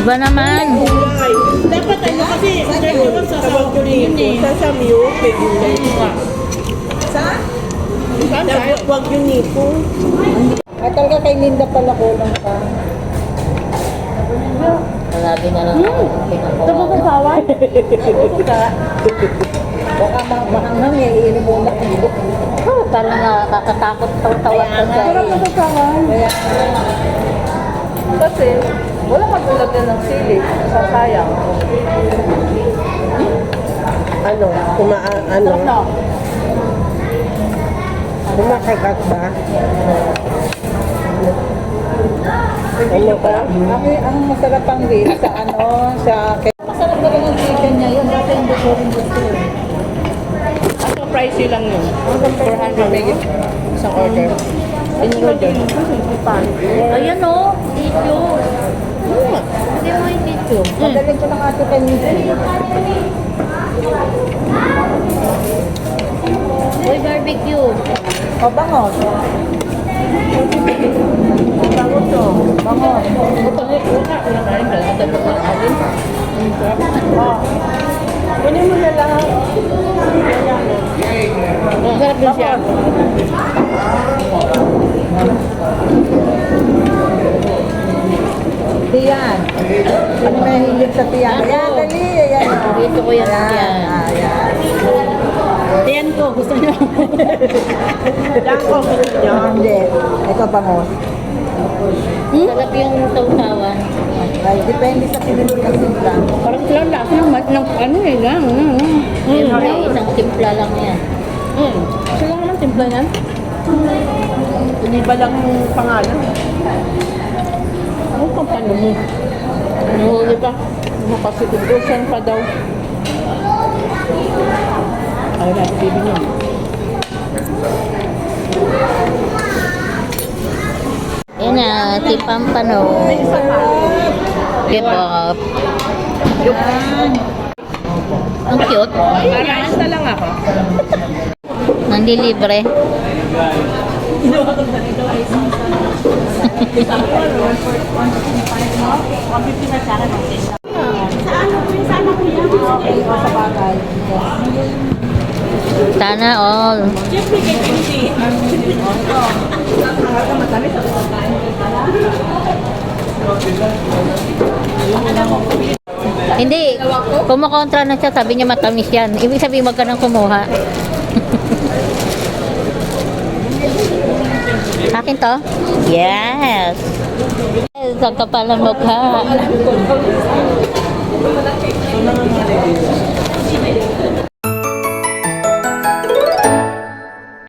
Iba naman. Gulay. Dapat ano kasi, tawag ko nito, sasamyo, may gulay. Dapat wag yun nito. At talaga kay Linda pala kulang pa. Malabi na lang. Ito ba sa sawan? Baka mahanghang eh, iinimuna ko dito. Parang nakakatakot tawa ka sa Sarap na sa sawan. Kasi, wala maglagyan ng sili. Sasayang. Ano, ano, kumakagat ba? Ano ka? Ang masarap ang rin sa masarap na rin ang chicken niya yun. Dati hindi ko rin gusto. Ako pricey lang yun. 400 megit isang order. In-order. Ayan o. Dito. Hindi mo yung dito. Madaling ko ng ate kanina. Uy, barbecue. O, bangos. Bangos to. Bangos. Kunin mo na lang. Sarap din siya. Tiyan. Ano may hilig sa tiyan? Ayan, dali. Ayan. Dito ko yan. Yan. Ayan. Tiyan ko. Gusto niyo. Lang ko, Hindi. Ito bangos. Sarap yung sausawan. Ay, depende sa pinili ng simpla. Parang silang lasa ng ano eh, lang. Siyempre, isang timpla lang yan. Sila naman timpla yan. Hindi ba lang yung pangalan? Ano pang paano mo? Nahuhuli pa. Makasitudusan pa daw. Ayaw natin bibigyan. Yan na, si Pampano. Kebab. Ang cute. Parang na lang ako. Nandilibre. Okay, o sa bagay. Sana all. Hindi, kumukontra na siya, sabi niya matamis yan. Ibig sabihin, wag ka nang kumuha. Akin to? Yes! Yes, ang kapal ng mukha.